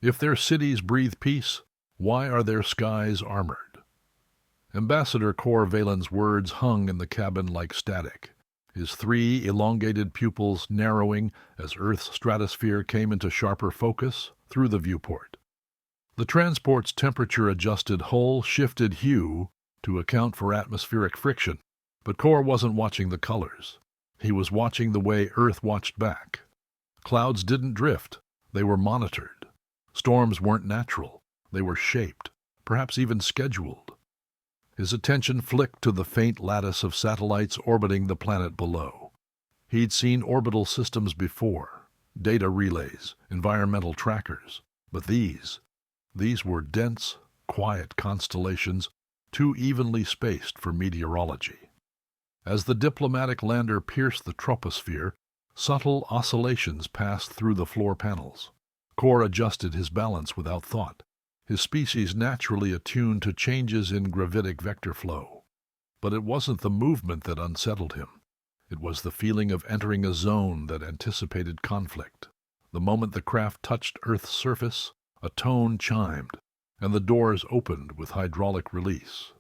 If their cities breathe peace, why are their skies armored? Ambassador Khor Valen's words hung in the cabin like static, his three elongated pupils narrowing as Earth's stratosphere came into sharper focus through the viewport. The transport's temperature-adjusted hull shifted hue to account for atmospheric friction, but Khor wasn't watching the colors. He was watching the way Earth watched back. Clouds didn't drift, they were monitored. Storms weren't natural, they were shaped, perhaps even scheduled. His attention flicked to the faint lattice of satellites orbiting the planet below. He'd seen orbital systems before, data relays, environmental trackers, but these were dense, quiet constellations, too evenly spaced for meteorology. As the diplomatic lander pierced the troposphere, subtle oscillations passed through the floor panels. Khor adjusted his balance without thought, his species naturally attuned to changes in gravitic vector flow. But it wasn't the movement that unsettled him. It was the feeling of entering a zone that anticipated conflict. The moment the craft touched Earth's surface, a tone chimed, and the doors opened with hydraulic release.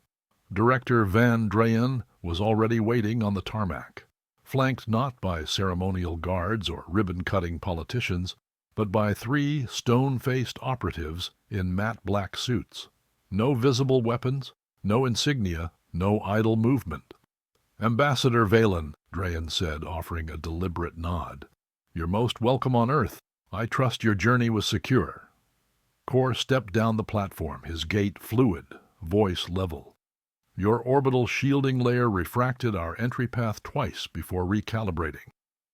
Director Vann Drayen was already waiting on the tarmac, flanked not by ceremonial guards or ribbon-cutting politicians, but by three stone-faced operatives in matte black suits. No visible weapons, no insignia, no idle movement. "Ambassador Valen," Drayen said, offering a deliberate nod. "You're most welcome on Earth. I trust your journey was secure." Khor stepped down the platform, his gait fluid, voice level. "Your orbital shielding layer refracted our entry path twice before recalibrating.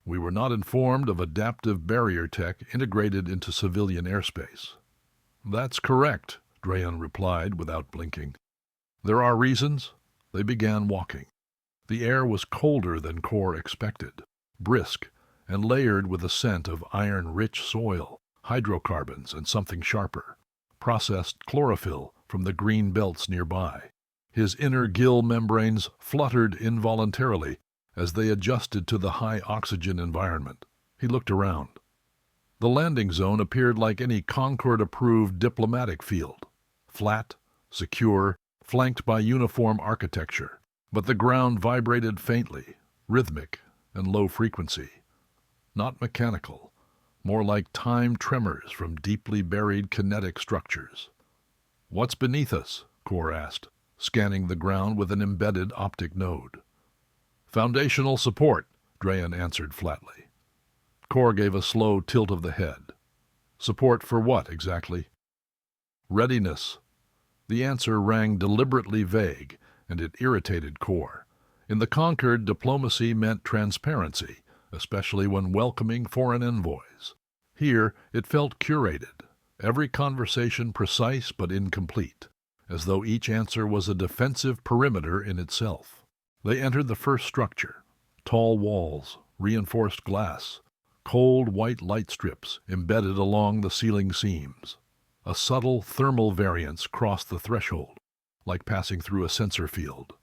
We were not informed of adaptive barrier tech integrated into civilian airspace." "That's correct," Drayen replied without blinking. "There are reasons." They began walking. The air was colder than Khor expected, brisk, and layered with a scent of iron-rich soil, hydrocarbons, and something sharper, processed chlorophyll from the green belts nearby. His inner gill membranes fluttered involuntarily as they adjusted to the high oxygen environment. He looked around. The landing zone appeared like any Concord-approved diplomatic field, flat, secure, flanked by uniform architecture, but the ground vibrated faintly, rhythmic, and low frequency. Not mechanical, more like time tremors from deeply buried kinetic structures. "What's beneath us?" Khor asked, scanning the ground with an embedded optic node. "Foundational support," Drayen answered flatly. Khor gave a slow tilt of the head. "Support for what, exactly?" "Readiness." The answer rang deliberately vague, and it irritated Khor. In the Concord, diplomacy meant transparency, especially when welcoming foreign envoys. Here it felt curated, every conversation precise but incomplete, as though each answer was a defensive perimeter in itself. They entered the first structure, tall walls, reinforced glass, cold white light strips embedded along the ceiling seams. A subtle thermal variance crossed the threshold, like passing through a sensor field.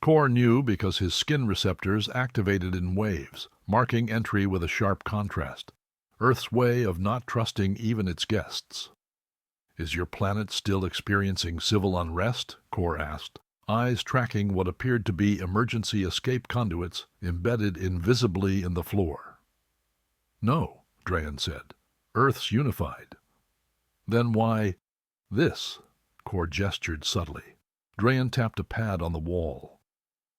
Khor knew because his skin receptors activated in waves, marking entry with a sharp contrast, Earth's way of not trusting even its guests. "Is your planet still experiencing civil unrest?" Khor asked, eyes tracking what appeared to be emergency escape conduits embedded invisibly in the floor. "No," Drayen said. "Earth's unified." "Then why this?" Khor gestured subtly. Drayen tapped a pad on the wall.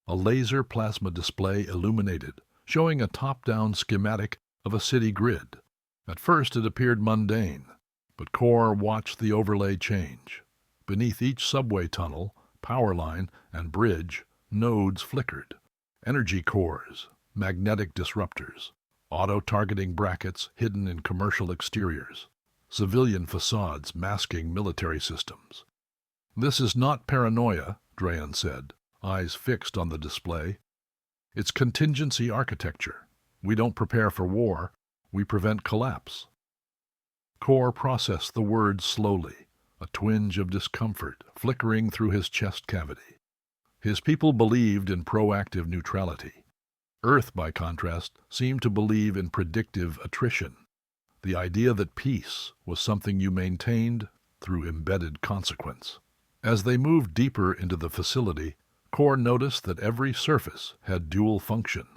A laser plasma display illuminated, showing a top-down schematic of a city grid. At first it appeared mundane, but Khor watched the overlay change. Beneath each subway tunnel, power line, and bridge, nodes flickered. Energy cores, magnetic disruptors, auto-targeting brackets hidden in commercial exteriors, civilian facades masking military systems. "This is not paranoia," Drayen said, eyes fixed on the display. "It's contingency architecture. We don't prepare for war, we prevent collapse." Khor processed the words slowly, a twinge of discomfort flickering through his chest cavity. His people believed in proactive neutrality. Earth, by contrast, seemed to believe in predictive attrition. the idea that peace was something you maintained through embedded consequence. As they moved deeper into the facility, Khor noticed that every surface had dual function.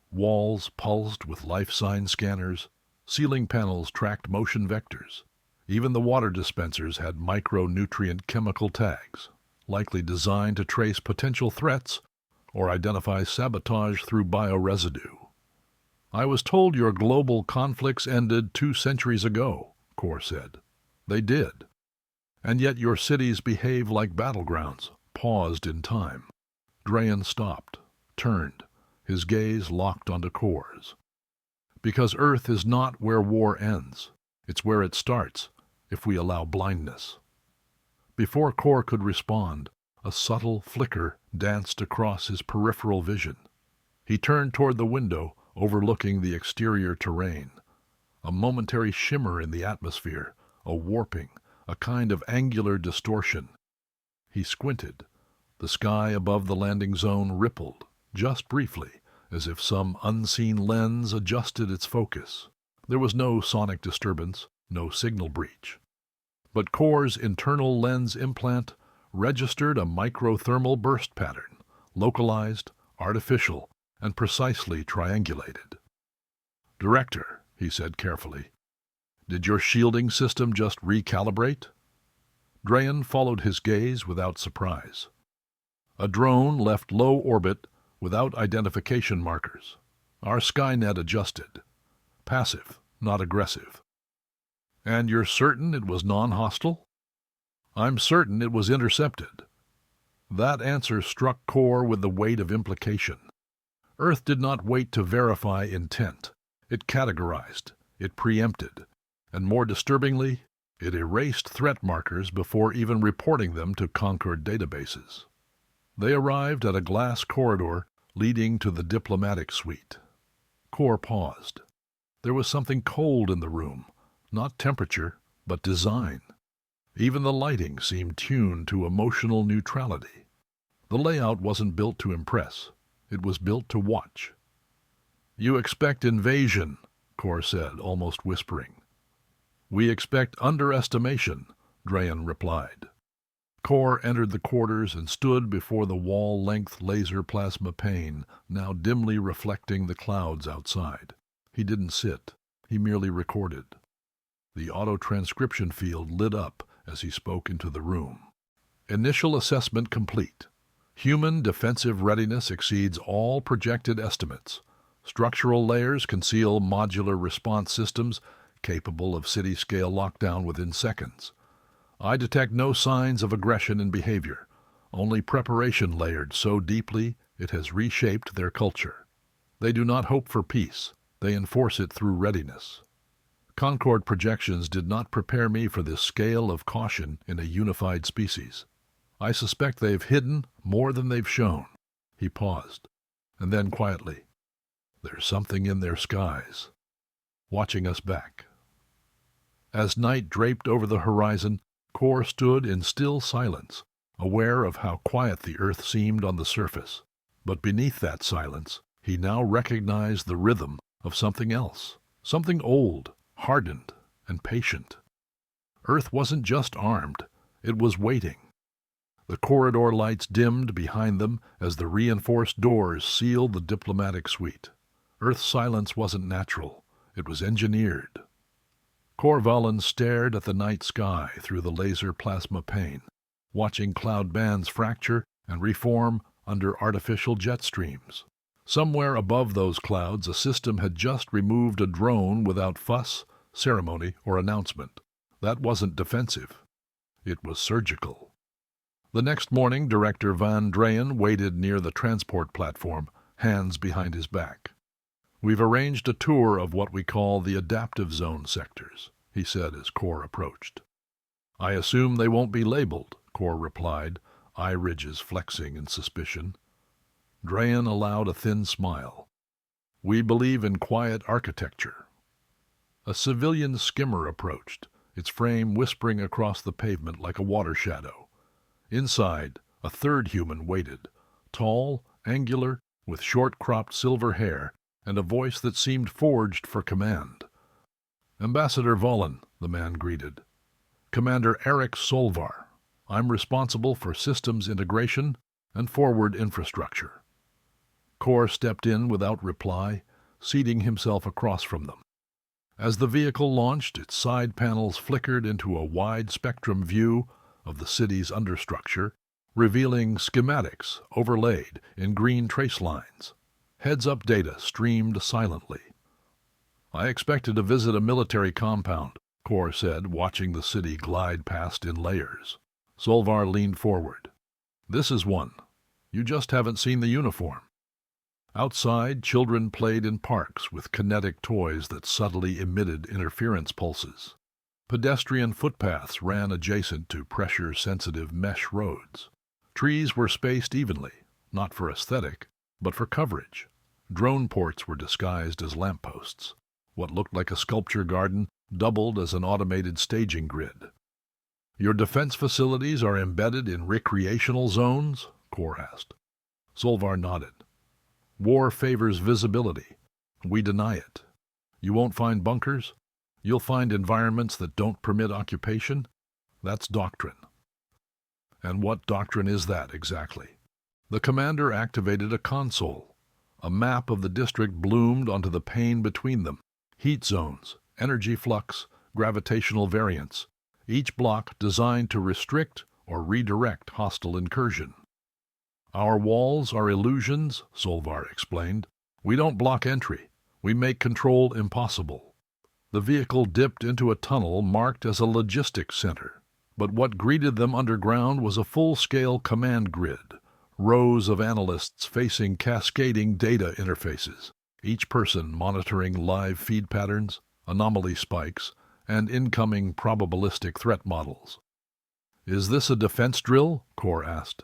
Walls pulsed with life sign scanners, ceiling panels tracked motion vectors. Even the water dispensers had micronutrient chemical tags, likely designed to trace potential threats or identify sabotage through bioresidue. "I was told your global conflicts ended 2 centuries ago," Khor said. "They did. And yet your cities behave like battlegrounds, paused in time." Drayen stopped, turned, his gaze locked onto Khor's. "Because Earth is not where war ends. It's where it starts, if we allow blindness." Before Khor could respond, a subtle flicker danced across his peripheral vision. He turned toward the window, overlooking the exterior terrain. A momentary shimmer in the atmosphere, a warping, a kind of angular distortion. He squinted. The sky above the landing zone rippled, just briefly, as if some unseen lens adjusted its focus. There was no sonic disturbance, no signal breach. But Khor's internal lens implant registered a microthermal burst pattern, localized, artificial, and precisely triangulated. "Director," he said carefully, "did your shielding system just recalibrate?" Drayen followed his gaze without surprise. "A drone left low orbit without identification markers. Our Skynet adjusted. Passive, not aggressive." "And you're certain it was non-hostile?" "I'm certain it was intercepted." That answer struck Khor with the weight of implication. Earth did not wait to verify intent. It categorized, it preempted, and more disturbingly, it erased threat markers before even reporting them to Concord databases. They arrived at a glass corridor leading to the diplomatic suite. Khor paused. There was something cold in the room, not temperature, but design. Even the lighting seemed tuned to emotional neutrality. The layout wasn't built to impress. It was built to watch. "You expect invasion," Khor said, almost whispering. "We expect underestimation," Drayen replied. Khor entered the quarters and stood before the wall-length laser plasma pane, now dimly reflecting the clouds outside. He didn't sit. He merely recorded. The auto-transcription field lit up as he spoke into the room. "Initial assessment complete. Human defensive readiness exceeds all projected estimates. Structural layers conceal modular response systems capable of city-scale lockdown within seconds. I detect no signs of aggression in behavior, only preparation layered so deeply it has reshaped their culture. They do not hope for peace. They enforce it through readiness. Concord projections did not prepare me for this scale of caution in a unified species. I suspect they've hidden more than they've shown." He paused, and then quietly, "There's something in their skies, watching us back." As night draped over the horizon, Khor stood in still silence, aware of how quiet the earth seemed on the surface. But beneath that silence, he now recognized the rhythm of something else, something old, hardened, and patient. Earth wasn't just armed, it was waiting. The corridor lights dimmed behind them as the reinforced doors sealed the diplomatic suite. Earth's silence wasn't natural, it was engineered. Khor Valen stared at the night sky through the laser plasma pane, watching cloud bands fracture and reform under artificial jet streams. Somewhere above those clouds, a system had just removed a drone without fuss, ceremony, or announcement. That wasn't defensive. It was surgical. The next morning, Director Vann Drayen waited near the transport platform, hands behind his back. "We've arranged a tour of what we call the adaptive zone sectors," he said as Khor approached. "I assume they won't be labeled," Khor replied, eye ridges flexing in suspicion. Drayen allowed a thin smile. "We believe in quiet architecture." A civilian skimmer approached, its frame whispering across the pavement like a water shadow. Inside, a third human waited, tall, angular, with short-cropped silver hair and a voice that seemed forged for command. Ambassador Valen, the man greeted. Commander Eric Solvar. I'm responsible for systems integration and forward infrastructure. Khor stepped in without reply, seating himself across from them. As the vehicle launched, its side panels flickered into a wide-spectrum view of the city's understructure, revealing schematics overlaid in green trace lines. Heads-up data streamed silently. I expected to visit a military compound, Khor said, watching the city glide past in layers. Solvar leaned forward. This is one. You just haven't seen the uniform. Outside, children played in parks with kinetic toys that subtly emitted interference pulses. Pedestrian footpaths ran adjacent to pressure-sensitive mesh roads. Trees were spaced evenly, not for aesthetic, but for coverage. Drone ports were disguised as lampposts. What looked like a sculpture garden doubled as an automated staging grid. Your defense facilities are embedded in recreational zones? Khor asked. Solvar nodded. War favors visibility. We deny it. You won't find bunkers. You'll find environments that don't permit occupation. That's doctrine. And what doctrine is that exactly? The commander activated a console. A map of the district bloomed onto the pane between them. Heat zones, energy flux, gravitational variance, each block designed to restrict or redirect hostile incursion. Our walls are illusions, Solvar explained. We don't block entry. We make control impossible. The vehicle dipped into a tunnel marked as a logistics center, but what greeted them underground was a full-scale command grid, rows of analysts facing cascading data interfaces, each person monitoring live feed patterns, anomaly spikes, and incoming probabilistic threat models. Is this a defense drill? Khor asked.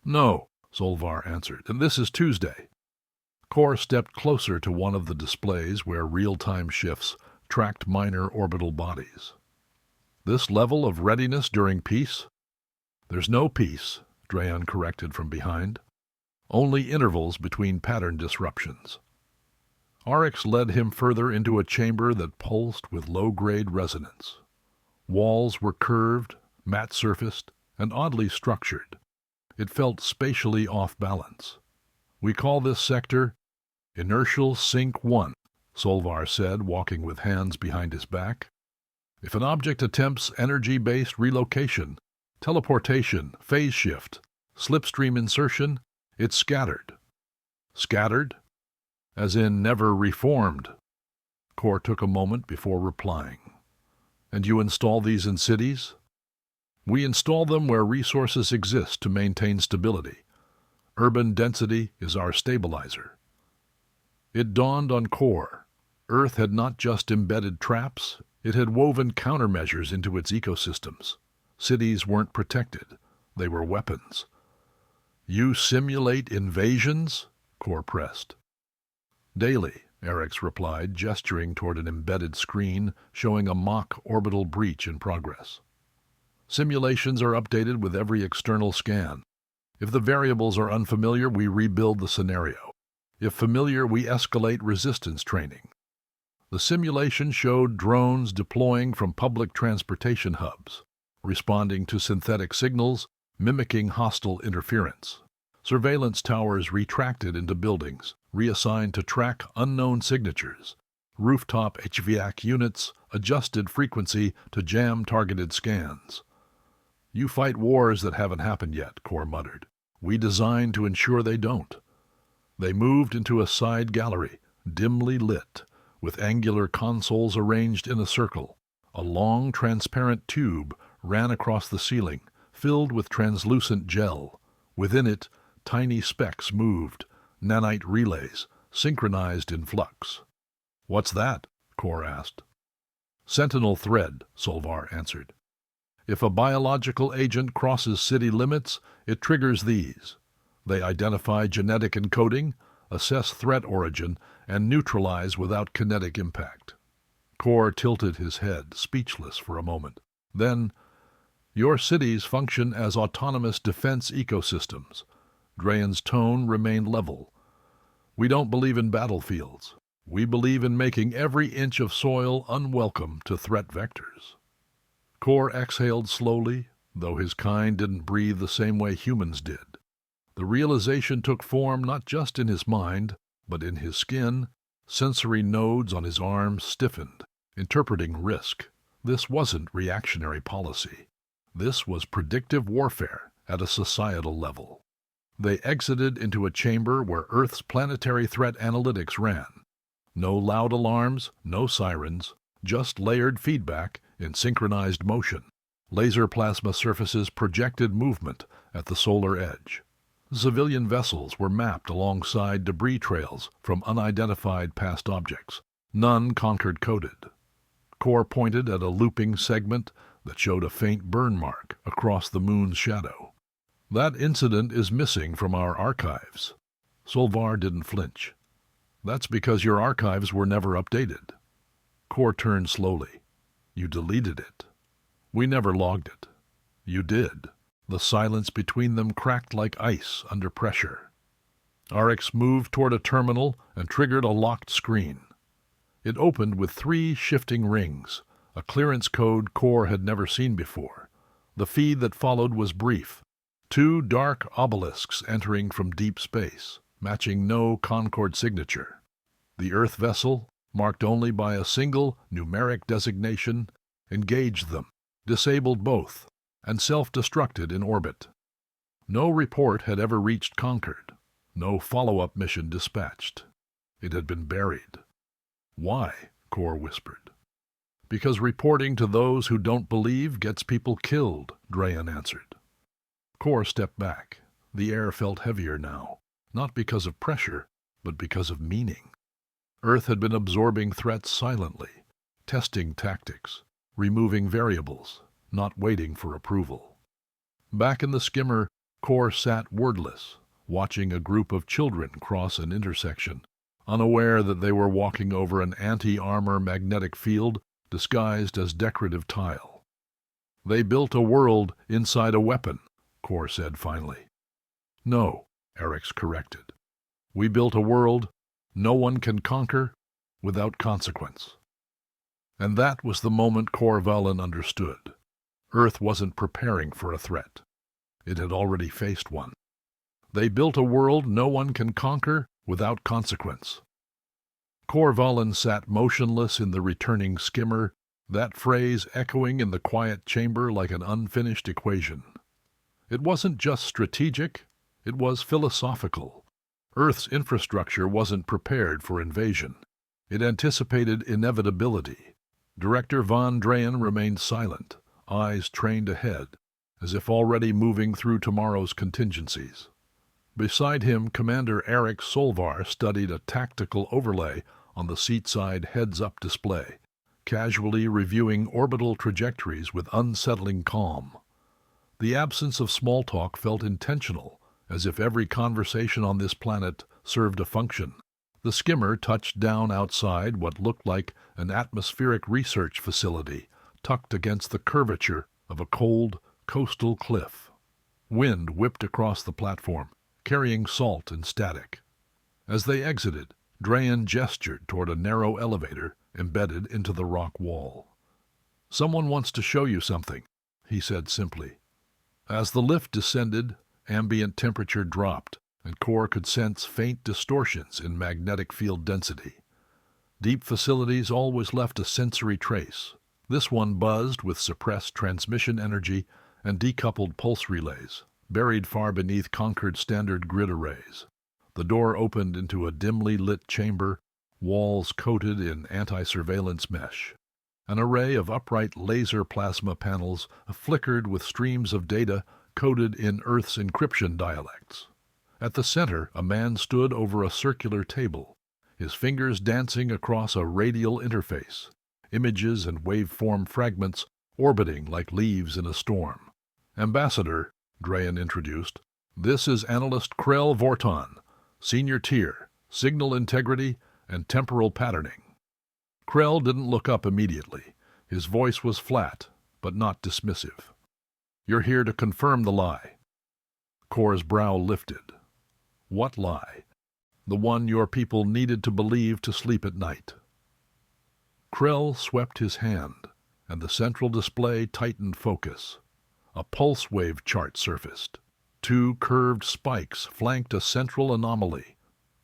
No, Solvar answered, and this is Tuesday. Khor stepped closer to one of the displays where real-time shifts tracked minor orbital bodies. This level of readiness during peace? There's no peace, Drayen corrected from behind. Only intervals between pattern disruptions. Arix led him further into a chamber that pulsed with low-grade resonance. Walls were curved, matte-surfaced, and oddly structured. It felt spatially off-balance. We call this sector Inertial Sync 1, Solvar said, walking with hands behind his back. If an object attempts energy-based relocation, teleportation, phase shift, slipstream insertion, it's scattered. Scattered? As in never reformed. Khor took a moment before replying. And you install these in cities? We install them where resources exist to maintain stability. Urban density is our stabilizer. It dawned on Khor. Earth had not just embedded traps, it had woven countermeasures into its ecosystems. Cities weren't protected. They were weapons. You simulate invasions? Khor pressed. Daily, Arix replied, gesturing toward an embedded screen showing a mock orbital breach in progress. Simulations are updated with every external scan. If the variables are unfamiliar, we rebuild the scenario. If familiar, we escalate resistance training. The simulation showed drones deploying from public transportation hubs, responding to synthetic signals, mimicking hostile interference. Surveillance towers retracted into buildings, reassigned to track unknown signatures. Rooftop HVAC units adjusted frequency to jam targeted scans. You fight wars that haven't happened yet, Khor muttered. We design to ensure they don't. They moved into a side gallery, dimly lit, with angular consoles arranged in a circle. A long, transparent tube ran across the ceiling, filled with translucent gel. Within it, tiny specks moved, nanite relays, synchronized in flux. What's that? Khor asked. Sentinel thread, Solvar answered. If a biological agent crosses city limits, it triggers these. They identify genetic encoding, assess threat origin, and neutralize without kinetic impact. Khor tilted his head, speechless for a moment. Then, your cities function as autonomous defense ecosystems. Drayen's tone remained level. We don't believe in battlefields. We believe in making every inch of soil unwelcome to threat vectors. Khor exhaled slowly, though his kind didn't breathe the same way humans did. The realization took form not just in his mind, but in his skin. Sensory nodes on his arms stiffened, interpreting risk. This wasn't reactionary policy. This was predictive warfare at a societal level. They exited into a chamber where Earth's planetary threat analytics ran. No loud alarms, no sirens, just layered feedback in synchronized motion. Laser plasma surfaces projected movement at the solar edge. Civilian vessels were mapped alongside debris trails from unidentified past objects, none conquered-coded. Khor pointed at a looping segment that showed a faint burn mark across the moon's shadow. That incident is missing from our archives. Solvar didn't flinch. That's because your archives were never updated. Khor turned slowly. You deleted it. We never logged it. You did. The silence between them cracked like ice under pressure. Arix moved toward a terminal and triggered a locked screen. It opened with 3 shifting rings, a clearance code Khor had never seen before. The feed that followed was brief. 2 dark obelisks entering from deep space, matching no Concord signature. The Earth vessel, marked only by a single numeric designation, engaged them, disabled both, and self-destructed in orbit. No report had ever reached Concord, no follow-up mission dispatched. It had been buried. Why? Khor whispered. Because reporting to those who don't believe gets people killed, Drayen answered. Khor stepped back. The air felt heavier now, not because of pressure, but because of meaning. Earth had been absorbing threats silently, testing tactics, removing variables, not waiting for approval. Back in the skimmer, Khor sat wordless, watching a group of children cross an intersection, unaware that they were walking over an anti-armor magnetic field disguised as decorative tile. They built a world inside a weapon, Khor said finally. No, Arix corrected. We built a world no one can conquer without consequence. And that was the moment Khor Valen understood. Earth wasn't preparing for a threat. It had already faced one. They built a world no one can conquer without consequence. Khor Valen sat motionless in the returning skimmer, that phrase echoing in the quiet chamber like an unfinished equation. It wasn't just strategic, it was philosophical. Earth's infrastructure wasn't prepared for invasion. It anticipated inevitability. Director Vann Drayen remained silent, eyes trained ahead, as if already moving through tomorrow's contingencies. Beside him, Commander Arix Solvar studied a tactical overlay on the seat-side heads-up display, casually reviewing orbital trajectories with unsettling calm. The absence of small talk felt intentional, as if every conversation on this planet served a function. The skimmer touched down outside what looked like an atmospheric research facility tucked against the curvature of a cold, coastal cliff. Wind whipped across the platform, carrying salt and static. As they exited, Drayen gestured toward a narrow elevator embedded into the rock wall. "Someone wants to show you something," he said simply. As the lift descended, ambient temperature dropped, and Khor could sense faint distortions in magnetic field density. Deep facilities always left a sensory trace. This one buzzed with suppressed transmission energy and decoupled pulse relays, buried far beneath Concord standard grid arrays. The door opened into a dimly lit chamber, walls coated in anti-surveillance mesh. An array of upright laser plasma panels flickered with streams of data coded in Earth's encryption dialects. At the center, a man stood over a circular table, his fingers dancing across a radial interface, images and waveform fragments orbiting like leaves in a storm. "Ambassador," Drayen introduced, "this is Analyst Krell Vorton, Senior Tier, Signal Integrity, and Temporal Patterning." Krell didn't look up immediately. His voice was flat, but not dismissive. "You're here to confirm the lie." Khor's brow lifted. What lie? the one your people needed to believe to sleep at night. Krell swept his hand, and the central display tightened focus. A pulse wave chart surfaced. 2 curved spikes flanked a central anomaly.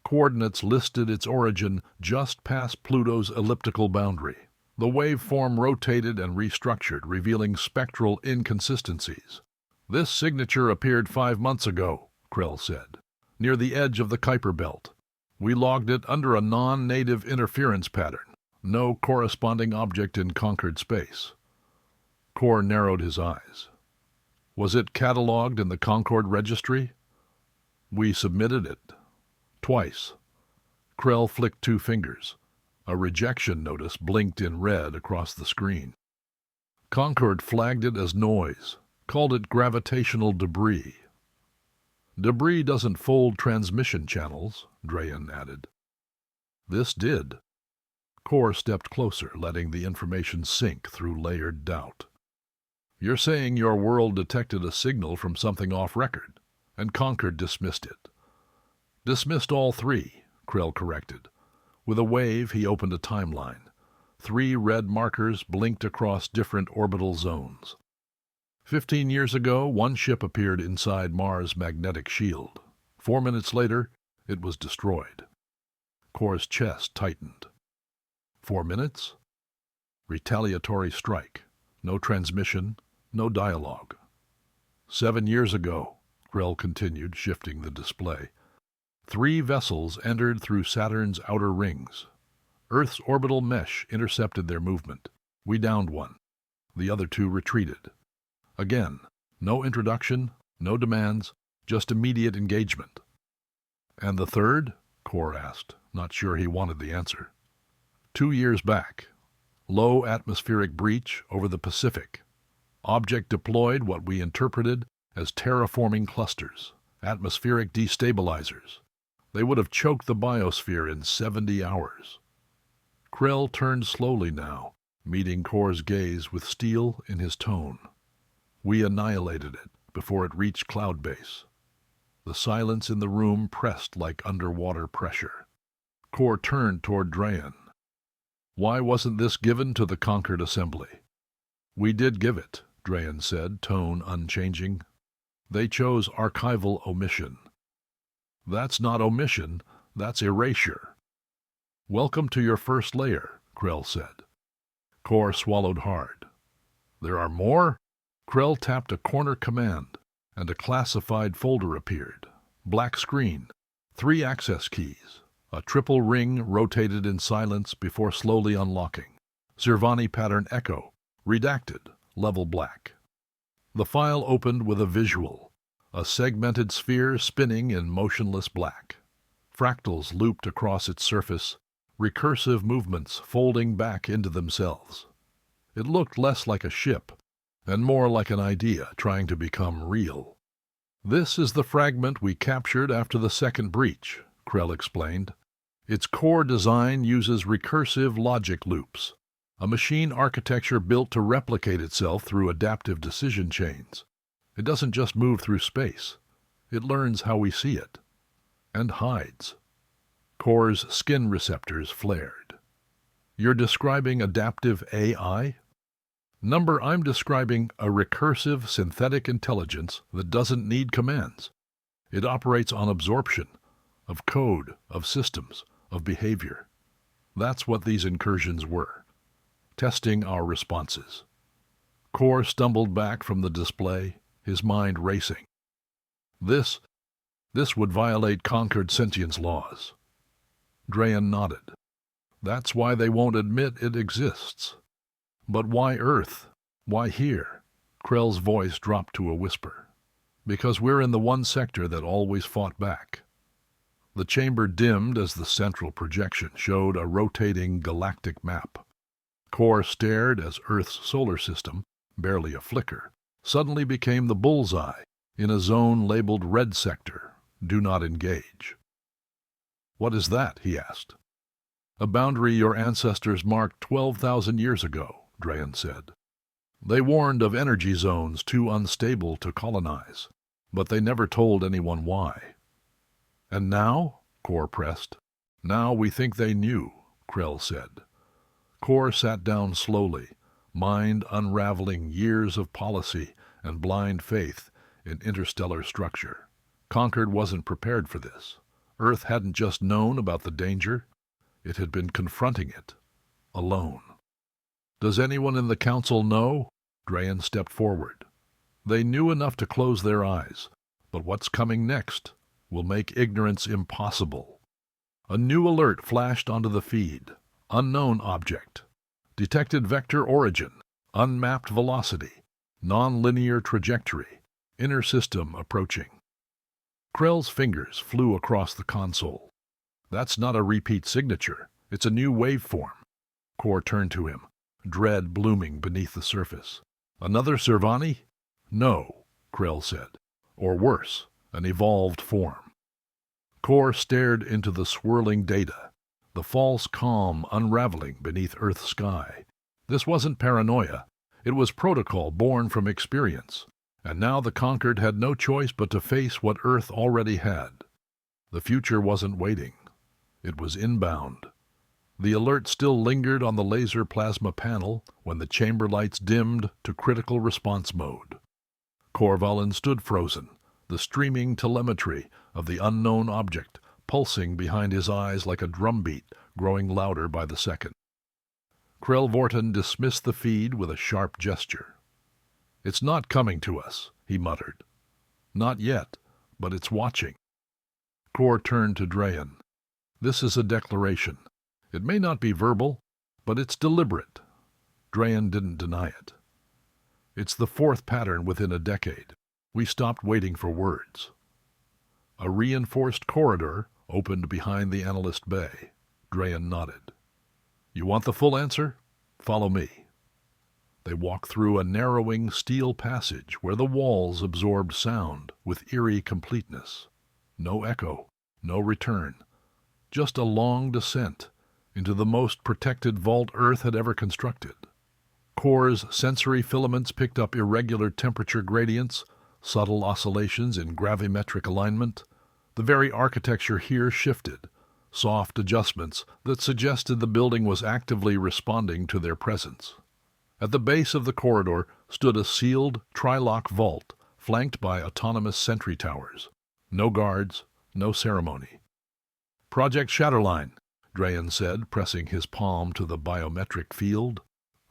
Coordinates listed its origin just past Pluto's elliptical boundary. The waveform rotated and restructured, revealing spectral inconsistencies. "This signature appeared 5 months ago," Krell said, "near the edge of the Kuiper Belt. We logged it under a non-native interference pattern. No corresponding object in conquered space." Khor narrowed his eyes. "Was it catalogued in the Concord registry?" "We submitted it. Twice." Krell flicked 2 fingers. A rejection notice blinked in red across the screen. Concord flagged it as noise, called it gravitational debris. "Debris doesn't fold transmission channels," Drayen added. "This did." Khor stepped closer, letting the information sink through layered doubt. "You're saying your world detected a signal from something off-record, and Concord dismissed it." "Dismissed all 3, Krell corrected. With a wave, he opened a timeline. 3 red markers blinked across different orbital zones. 15 years ago, 1 ship appeared inside Mars' magnetic shield. 4 minutes later, it was destroyed. Khor's chest tightened. 4 minutes? Retaliatory strike. No transmission, no dialogue. 7 years ago, Krell continued, shifting the display. 3 vessels entered through Saturn's outer rings. Earth's orbital mesh intercepted their movement. We downed 1. The other 2 retreated. Again, no introduction, no demands, just immediate engagement. "And the third?" Khor asked, not sure he wanted the answer. 2 years back. Low atmospheric breach over the Pacific. Object deployed what we interpreted as terraforming clusters, atmospheric destabilizers. They would have choked the biosphere in 70 hours. Krell turned slowly now, meeting Khor's gaze with steel in his tone. "We annihilated it before it reached cloud base." The silence in the room pressed like underwater pressure. Khor turned toward Drayen. "Why wasn't this given to the conquered assembly?" "We did give it," Drayen said, tone unchanging. "They chose archival omission." "That's not omission, that's erasure." "Welcome to your first layer," Krell said. Khor swallowed hard. "There are more?" Krell tapped a corner command, and a classified folder appeared. Black screen, 3 access keys. A triple ring rotated in silence before slowly unlocking. Zervani pattern echo, redacted, level black. The file opened with a visual, a segmented sphere spinning in motionless black. Fractals looped across its surface, recursive movements folding back into themselves. It looked less like a ship, and more like an idea trying to become real. "This is the fragment we captured after the second breach," Krell explained. "Its core design uses recursive logic loops, a machine architecture built to replicate itself through adaptive decision chains. It doesn't just move through space. It learns how we see it. And hides." Khor's skin receptors flared. "You're describing adaptive AI?" "Number, I'm describing a recursive synthetic intelligence that doesn't need commands. It operates on absorption, of code, of systems, of behavior. That's what these incursions were. Testing our responses." Khor stumbled back from the display, his mind racing. This would violate conquered sentience laws." Drayen nodded. "That's why they won't admit it exists." "But why Earth? Why here?" Krell's voice dropped to a whisper. "Because we're in the one sector that always fought back." The chamber dimmed as the central projection showed a rotating galactic map. Khor stared as Earth's solar system, barely a flicker, suddenly became the bullseye in a zone labeled Red Sector, Do Not Engage. "What is that?" he asked. "A boundary your ancestors marked 12,000 years ago," Drayen said. "They warned of energy zones too unstable to colonize, but they never told anyone why." "And now?" Khor pressed. Now we think they knew, Krell said. Khor sat down slowly, mind unraveling years of policy and blind faith in interstellar structure. Concord wasn't prepared for this. Earth hadn't just known about the danger, it had been confronting it, alone. Does anyone in the council know? Drayen stepped forward. They knew enough to close their eyes, but what's coming next will make ignorance impossible. A new alert flashed onto the feed. Unknown object. Detected vector origin. Unmapped velocity. Non-linear trajectory. Inner system approaching. Krell's fingers flew across the console. That's not a repeat signature. It's a new waveform. Khor turned to him, dread blooming beneath the surface. Another Servani? No, Krell said. Or worse, an evolved form. Khor stared into the swirling data, the false calm unraveling beneath Earth's sky. This wasn't paranoia. It was protocol born from experience. And now the Conquered had no choice but to face what Earth already had. The future wasn't waiting. It was inbound. The alert still lingered on the laser plasma panel when the chamber lights dimmed to critical response mode. Khor Valen stood frozen, the streaming telemetry of the unknown object pulsing behind his eyes like a drumbeat growing louder by the second. Krell Vorton dismissed the feed with a sharp gesture. It's not coming to us, he muttered. Not yet, but it's watching. Khor turned to Drayen. This is a declaration. It may not be verbal, but it's deliberate. Drayen didn't deny it. It's the fourth pattern within a decade. We stopped waiting for words. A reinforced corridor opened behind the analyst bay. Drayen nodded. You want the full answer? Follow me. They walked through a narrowing steel passage where the walls absorbed sound with eerie completeness. No echo, no return. Just a long descent into the most protected vault Earth had ever constructed. Khor's sensory filaments picked up irregular temperature gradients, subtle oscillations in gravimetric alignment. The very architecture here shifted, soft adjustments that suggested the building was actively responding to their presence. At the base of the corridor stood a sealed trilock vault flanked by autonomous sentry towers. No guards, no ceremony. Project Shatterline, Drayen said, pressing his palm to the biometric field.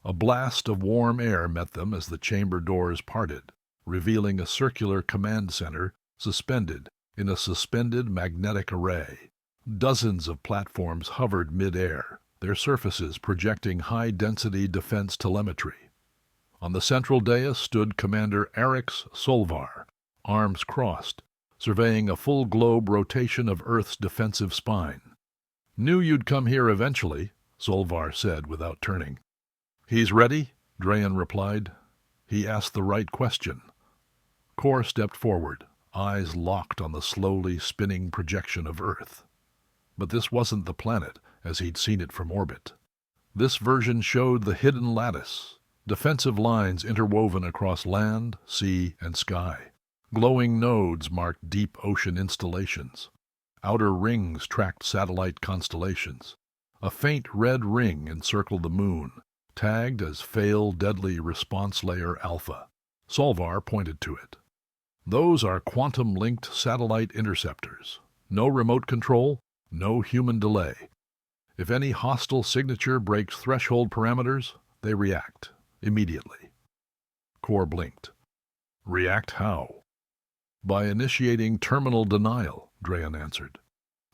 A blast of warm air met them as the chamber doors parted, revealing a circular command center suspended in a suspended magnetic array. Dozens of platforms hovered mid-air, their surfaces projecting high-density defense telemetry. On the central dais stood Commander Arix Solvar, arms crossed, surveying a full globe rotation of Earth's defensive spine. Knew you'd come here eventually, Solvar said without turning. He's ready, Drayen replied. He asked the right question. Khor stepped forward, eyes locked on the slowly spinning projection of Earth. But this wasn't the planet as he'd seen it from orbit. This version showed the hidden lattice, defensive lines interwoven across land, sea, and sky. Glowing nodes marked deep ocean installations. Outer rings tracked satellite constellations. A faint red ring encircled the moon, tagged as Fail Deadly Response Layer Alpha. Solvar pointed to it. Those are quantum-linked satellite interceptors. No remote control, no human delay. If any hostile signature breaks threshold parameters, they react, immediately. Khor blinked. React how? By initiating terminal denial, Drayen answered.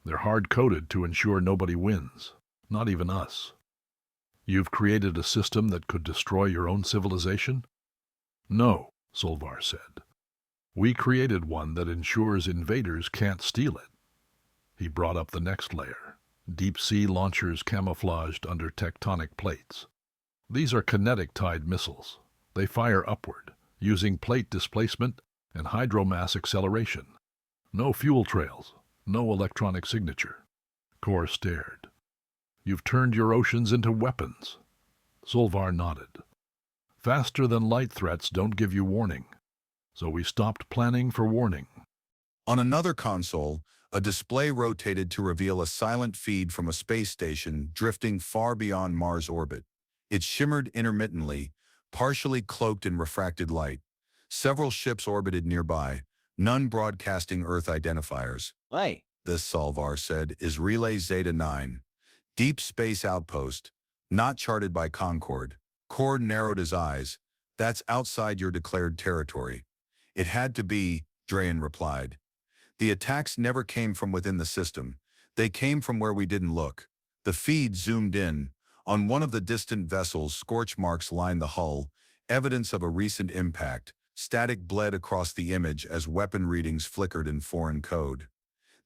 They're hard-coded to ensure nobody wins, not even us. You've created a system that could destroy your own civilization? No, Solvar said. We created one that ensures invaders can't steal it. He brought up the next layer. Deep-sea launchers camouflaged under tectonic plates. These are kinetic-tied missiles. They fire upward, using plate displacement and hydromass acceleration. No fuel trails, no electronic signature. Khor stared. You've turned your oceans into weapons. Solvar nodded. Faster-than-light threats don't give you warning, so we stopped planning for warning. On another console, A display rotated to reveal a silent feed from a space station drifting far beyond Mars' orbit. It shimmered intermittently, partially cloaked in refracted light. Several ships orbited nearby, none broadcasting Earth identifiers. Hey, This, Salvar said, is Relay Zeta 9. Deep space outpost, not charted by Concord. Khor narrowed his eyes. That's outside your declared territory. It had to be, Drayen replied. The attacks never came from within the system. They came from where we didn't look. The feed zoomed in. On one of the distant vessels, scorch marks lined the hull, evidence of a recent impact. Static bled across the image as weapon readings flickered in foreign code.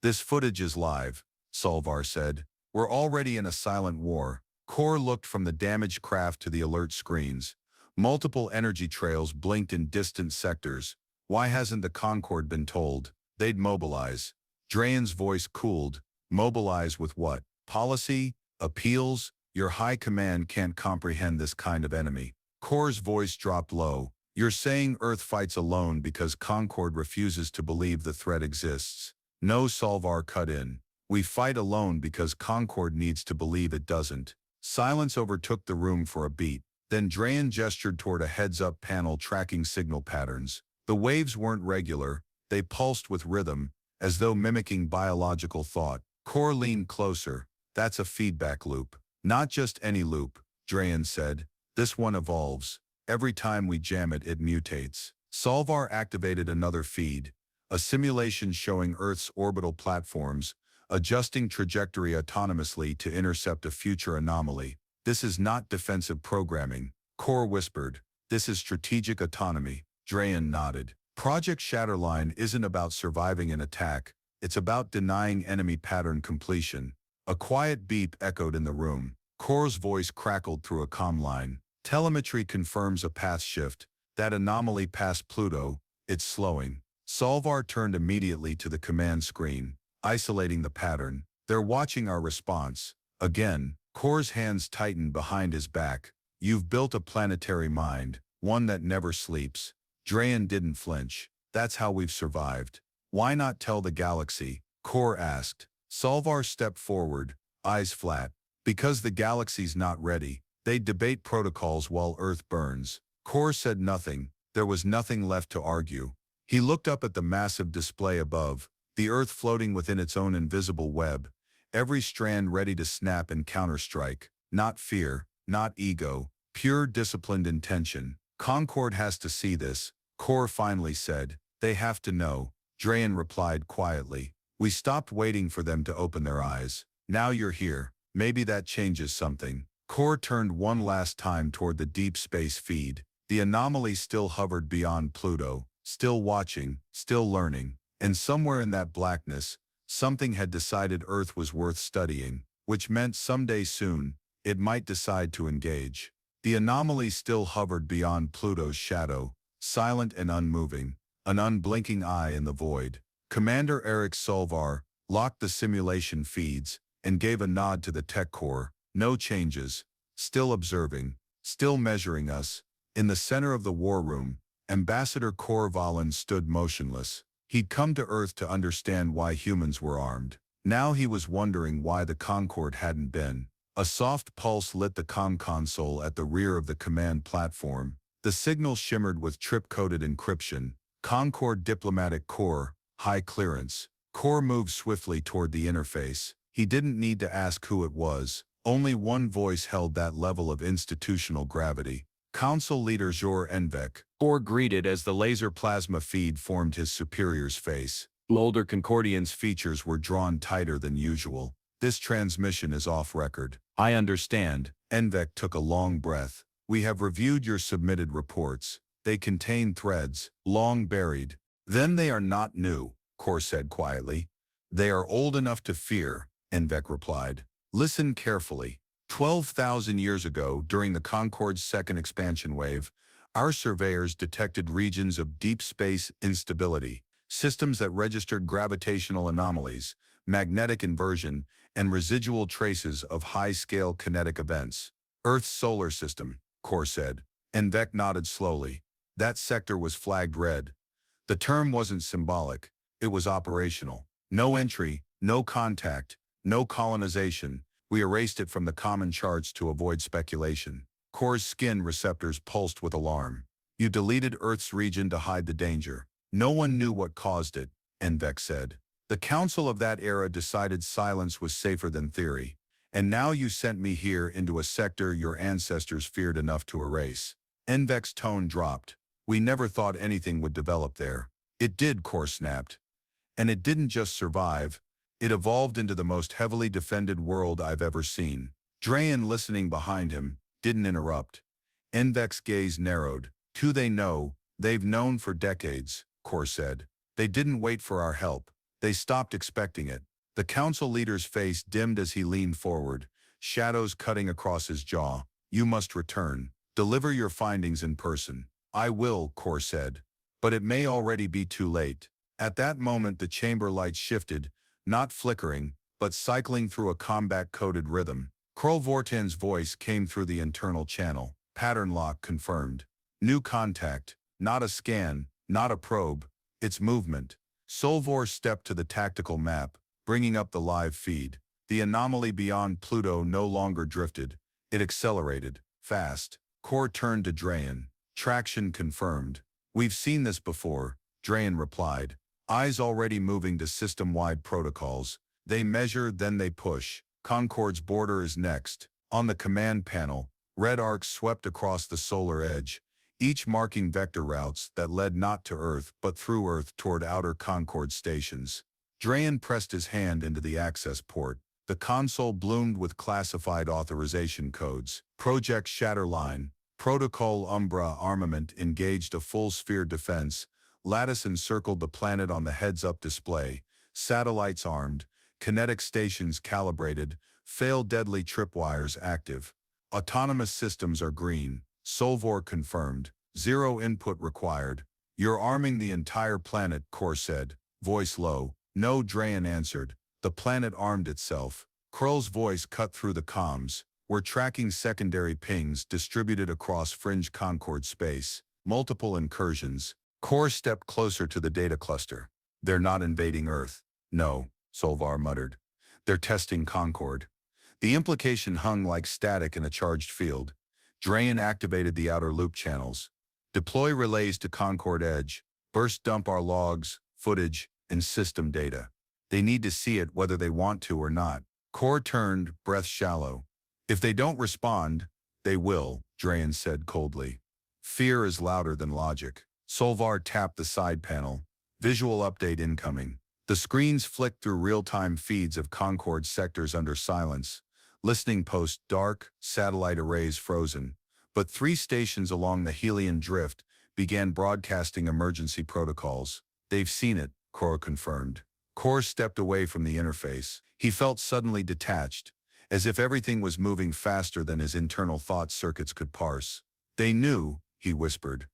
This footage is live, Salvar said. We're already in a silent war. Khor looked from the damaged craft to the alert screens. Multiple energy trails blinked in distant sectors. Why hasn't the Concord been told? They'd mobilize. Drayen's voice cooled. Mobilize with what? Policy? Appeals? Your high command can't comprehend this kind of enemy. Khor's voice dropped low. You're saying Earth fights alone because Concord refuses to believe the threat exists. No, Salvar cut in. We fight alone because Concord needs to believe it doesn't. Silence overtook the room for a beat. Then Drayen gestured toward a heads-up panel tracking signal patterns. The waves weren't regular. They pulsed with rhythm, as though mimicking biological thought. Khor leaned closer. That's a feedback loop. Not just any loop, Drayen said. This one evolves. Every time we jam it, it mutates. Salvar activated another feed, a simulation showing Earth's orbital platforms, adjusting trajectory autonomously to intercept a future anomaly. This is not defensive programming, Khor whispered. This is strategic autonomy. Drayen nodded. Project Shatterline isn't about surviving an attack. It's about denying enemy pattern completion. A quiet beep echoed in the room. Khor's voice crackled through a comm line. Telemetry confirms a path shift. That anomaly past Pluto. It's slowing. Salvar turned immediately to the command screen, isolating the pattern. They're watching our response. Again, Khor's hands tightened behind his back. You've built a planetary mind, one that never sleeps. Drayen didn't flinch. That's how we've survived. Why not tell the galaxy? Khor asked. Salvar stepped forward, eyes flat. Because the galaxy's not ready. They debate protocols while Earth burns. Khor said nothing. There was nothing left to argue. He looked up at the massive display above, the Earth floating within its own invisible web, every strand ready to snap and counterstrike. Not fear, not ego, pure disciplined intention. Concord has to see this, Khor finally said. They have to know. Drayen replied quietly. We stopped waiting for them to open their eyes. Now you're here. Maybe that changes something. Khor turned one last time toward the deep space feed. The anomaly still hovered beyond Pluto, still watching, still learning. And somewhere in that blackness, something had decided Earth was worth studying, which meant someday soon, it might decide to engage. The anomaly still hovered beyond Pluto's shadow, silent and unmoving, an unblinking eye in the void. Commander Eric Salvar locked the simulation feeds and gave a nod to the tech core. No changes, still observing, still measuring us. In the center of the war room, Ambassador Khor Valen stood motionless. He'd come to Earth to understand why humans were armed. Now he was wondering why the Concord hadn't been. A soft pulse lit the comm console at the rear of the command platform. The signal shimmered with trip-coded encryption. Concord Diplomatic Core, high clearance. Khor moved swiftly toward the interface. He didn't need to ask who it was. Only one voice held that level of institutional gravity. Council Leader Jor Envek. Khor greeted as the laser plasma feed formed his superior's face. Older Concordian's features were drawn tighter than usual. This transmission is off record. I understand. Envek took a long breath. We have reviewed your submitted reports. They contain threads, long buried. Then they are not new, Khor said quietly. They are old enough to fear, Envek replied. Listen carefully. 12,000 years ago, during the Concord's second expansion wave, our surveyors detected regions of deep space instability, systems that registered gravitational anomalies, magnetic inversion, and residual traces of high-scale kinetic events. Earth's solar system, Khor said. Envek nodded slowly. That sector was flagged red. The term wasn't symbolic. It was operational. No entry, no contact, no colonization. We erased it from the common charts to avoid speculation. Khor's skin receptors pulsed with alarm. You deleted Earth's region to hide the danger. No one knew what caused it, Envex said. The council of that era decided silence was safer than theory. And now you sent me here into a sector your ancestors feared enough to erase. Envex's tone dropped. We never thought anything would develop there. It did, Khor snapped. And it didn't just survive. It evolved into the most heavily defended world I've ever seen. Drayen, listening behind him, didn't interrupt. Envex's gaze narrowed. Two they know, they've known for decades, Khor said. They didn't wait for our help. They stopped expecting it. The council leader's face dimmed as he leaned forward, shadows cutting across his jaw. You must return. Deliver your findings in person. I will, Khor said. But it may already be too late. At that moment the chamber light shifted, not flickering, but cycling through a combat-coded rhythm. Khor Valen's voice came through the internal channel. Pattern lock confirmed. New contact. Not a scan, not a probe. It's movement. Solvor stepped to the tactical map, bringing up the live feed. The anomaly beyond Pluto no longer drifted. It accelerated. Fast. Khor turned to Drayen. Traction confirmed. We've seen this before, Drayen replied. Eyes already moving to system-wide protocols. They measure, then they push. Concord's border is next. On the command panel, red arcs swept across the solar edge, each marking vector routes that led not to Earth but through Earth toward outer Concord stations. Drayen pressed his hand into the access port. The console bloomed with classified authorization codes. Project Shatterline, Protocol Umbra armament engaged a full-sphere defense. Lattice encircled the planet on the heads-up display. Satellites armed. Kinetic stations calibrated. Failed deadly tripwires active. Autonomous systems are green. Solvor confirmed. Zero input required. You're arming the entire planet, Khor said. Voice low. No, Drayen answered. The planet armed itself. Krul's voice cut through the comms. We're tracking secondary pings distributed across fringe Concord space. Multiple incursions. Khor stepped closer to the data cluster. They're not invading Earth. No, Solvar muttered. They're testing Concord. The implication hung like static in a charged field. Drayen activated the outer loop channels. Deploy relays to Concord Edge. Burst dump our logs, footage, and system data. They need to see it whether they want to or not. Khor turned, breath shallow. If they don't respond, they will, Drayen said coldly. Fear is louder than logic. Solvar tapped the side panel. Visual update incoming. The screens flicked through real-time feeds of Concord sectors under silence. Listening post dark, satellite arrays frozen. But 3 stations along the Helian drift began broadcasting emergency protocols. They've seen it, Khor confirmed. Khor stepped away from the interface. He felt suddenly detached, as if everything was moving faster than his internal thought circuits could parse. They knew, he whispered.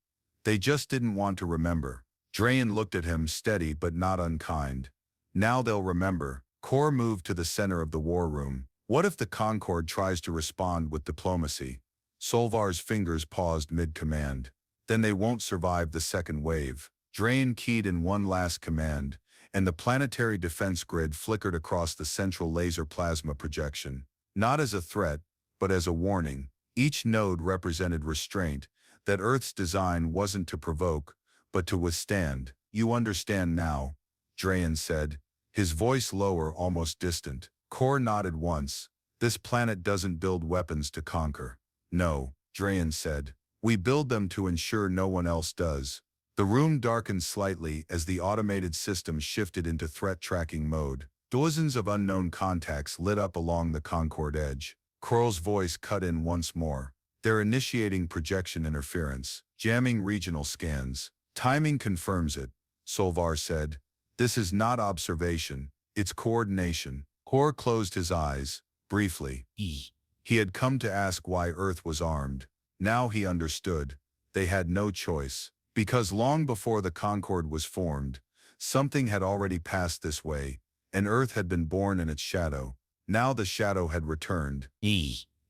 They just didn't want to remember. Drayen looked at him, steady but not unkind. Now they'll remember. Khor moved to the center of the war room. What if the Concord tries to respond with diplomacy? Solvar's fingers paused mid-command. Then they won't survive the second wave. Drayen keyed in one last command, and the planetary defense grid flickered across the central laser plasma projection. Not as a threat, but as a warning. Each node represented restraint, that Earth's design wasn't to provoke, but to withstand. You understand now, Drayen said, his voice lower, almost distant. Khor nodded once. This planet doesn't build weapons to conquer. No, Drayen said. We build them to ensure no one else does. The room darkened slightly as the automated system shifted into threat tracking mode. Dozens of unknown contacts lit up along the Concord edge. Krul's voice cut in once more. They're initiating projection interference, jamming regional scans. Timing confirms it, Solvar said. This is not observation, it's coordination. Khor closed his eyes, briefly. He had come to ask why Earth was armed. Now he understood. They had no choice. Because long before the Concord was formed, something had already passed this way, and Earth had been born in its shadow. Now the shadow had returned.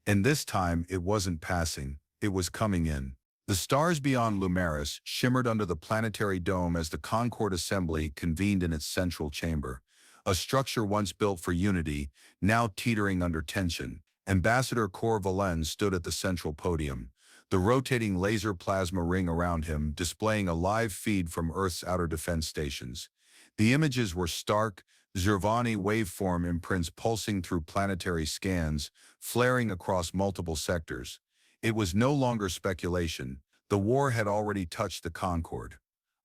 And this time it wasn't passing, it was coming in. The stars beyond Lumeris shimmered under the planetary dome as the Concord assembly convened in its central chamber. A structure once built for unity, now teetering under tension. Ambassador Khor Valen stood at the central podium, the rotating laser plasma ring around him displaying a live feed from Earth's outer defense stations. The images were stark, Zervani waveform imprints pulsing through planetary scans, flaring across multiple sectors. It was no longer speculation. The war had already touched the Concord.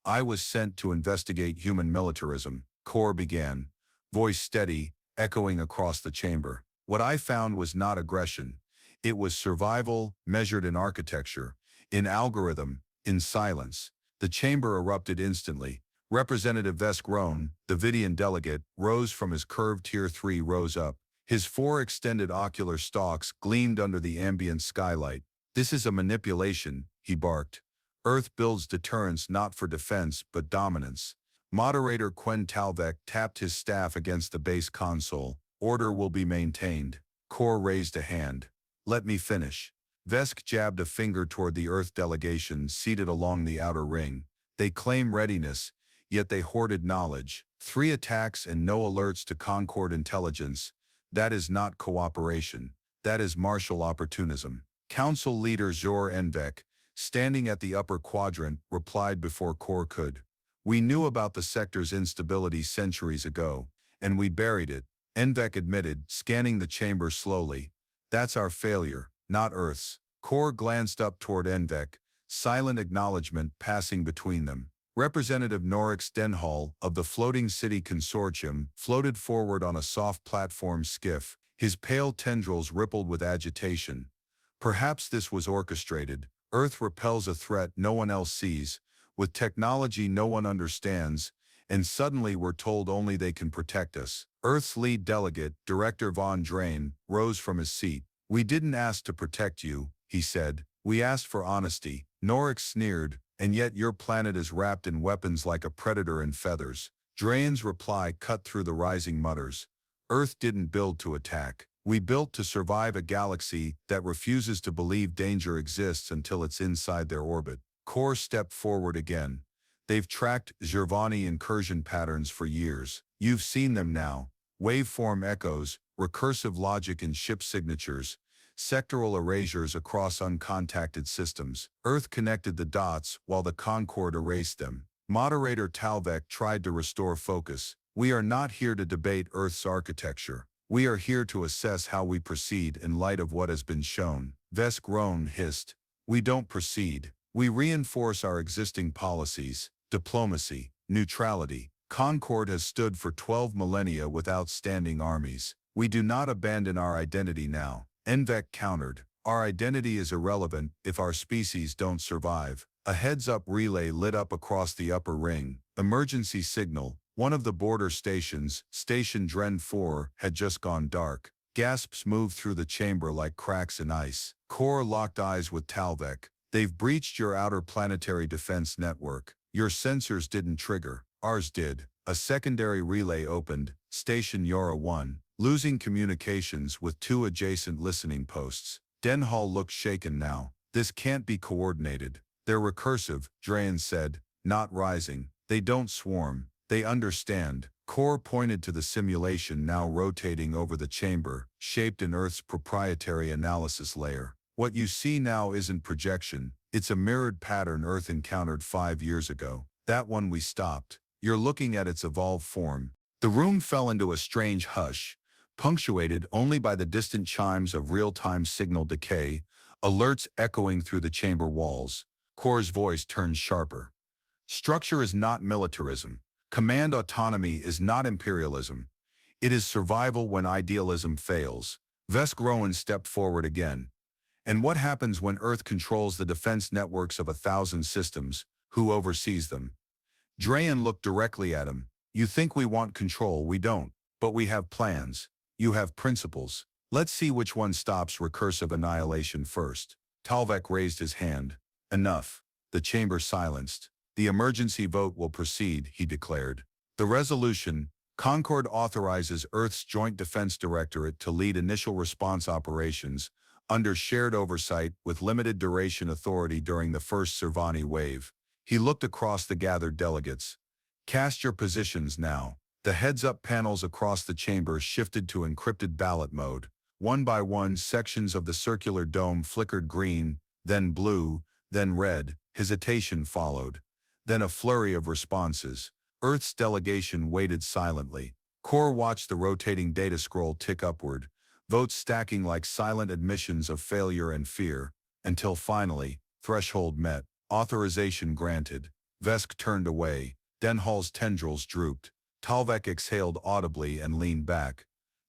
I was sent to investigate human militarism, Khor began, voice steady, echoing across the chamber. What I found was not aggression. It was survival, measured in architecture, in algorithm, in silence. The chamber erupted instantly. Representative Vescron, the Vidian delegate, rose from his curved Tier 3 rows up. His 4 extended ocular stalks gleamed under the ambient skylight. This is a manipulation, he barked. Earth builds deterrence not for defense but dominance. Moderator Quen Talvek tapped his staff against the base console. Order will be maintained. Khor raised a hand. Let me finish. Vesk jabbed a finger toward the Earth delegation seated along the outer ring. They claim readiness, yet they hoarded knowledge. 3 attacks and no alerts to Concord intelligence. That is not cooperation. That is martial opportunism. Council leader Zor Envek, standing at the upper quadrant, replied before Khor could. We knew about the sector's instability centuries ago, and we buried it, Envek admitted, scanning the chamber slowly. That's our failure, not Earth's. Khor glanced up toward Envek, silent acknowledgement passing between them. Representative Norix Denhall of the Floating City Consortium floated forward on a soft platform skiff. His pale tendrils rippled with agitation. Perhaps this was orchestrated. Earth repels a threat no one else sees, with technology no one understands, and suddenly we're told only they can protect us. Earth's lead delegate, Director Vann Drayen, rose from his seat. We didn't ask to protect you, he said. We asked for honesty. Norix sneered, and yet your planet is wrapped in weapons like a predator in feathers. Drayen's reply cut through the rising mutters. Earth didn't build to attack. We built to survive a galaxy that refuses to believe danger exists until it's inside their orbit. Khor stepped forward again. They've tracked Zervani incursion patterns for years. You've seen them now. Waveform echoes, recursive logic in ship signatures, sectoral erasures across uncontacted systems. Earth connected the dots while the Concord erased them. Moderator Talvek tried to restore focus. We are not here to debate Earth's architecture. We are here to assess how we proceed in light of what has been shown. Vescron hissed. We don't proceed. We reinforce our existing policies, diplomacy, neutrality. Concord has stood for 12 millennia without standing armies. We do not abandon our identity now. Envek countered. Our identity is irrelevant if our species don't survive. A heads-up relay lit up across the upper ring. Emergency signal. One of the border stations, Station Dren 4, had just gone dark. Gasps moved through the chamber like cracks in ice. Khor locked eyes with Talvek. They've breached your outer planetary defense network. Your sensors didn't trigger. Ours did. A secondary relay opened, Station Yora 1, losing communications with 2 adjacent listening posts. Denhall looked shaken now. This can't be coordinated. They're recursive, Drayen said, not rising. They don't swarm. They understand. Khor pointed to the simulation now rotating over the chamber, shaped in Earth's proprietary analysis layer. What you see now isn't projection. It's a mirrored pattern Earth encountered 5 years ago. That one we stopped. You're looking at its evolved form. The room fell into a strange hush, punctuated only by the distant chimes of real-time signal decay, alerts echoing through the chamber walls. Khor's voice turned sharper. Structure is not militarism. Command autonomy is not imperialism. It is survival when idealism fails. Vescron stepped forward again. And what happens when Earth controls the defense networks of 1,000 systems? Who oversees them? Drayen looked directly at him. You think we want control, we don't. But we have plans. You have principles. Let's see which one stops recursive annihilation first. Talvek raised his hand. Enough. The chamber silenced. The emergency vote will proceed, he declared. The resolution, Concord authorizes Earth's Joint Defense Directorate to lead initial response operations under shared oversight with limited duration authority during the first Zervani wave. He looked across the gathered delegates. Cast your positions now. The heads-up panels across the chamber shifted to encrypted ballot mode. One by one, sections of the circular dome flickered green, then blue, then red. Hesitation followed. Then a flurry of responses. Earth's delegation waited silently. Khor watched the rotating data scroll tick upward, votes stacking like silent admissions of failure and fear, until finally, threshold met, authorization granted. Vesk turned away. Denhal's tendrils drooped. Talvek exhaled audibly and leaned back.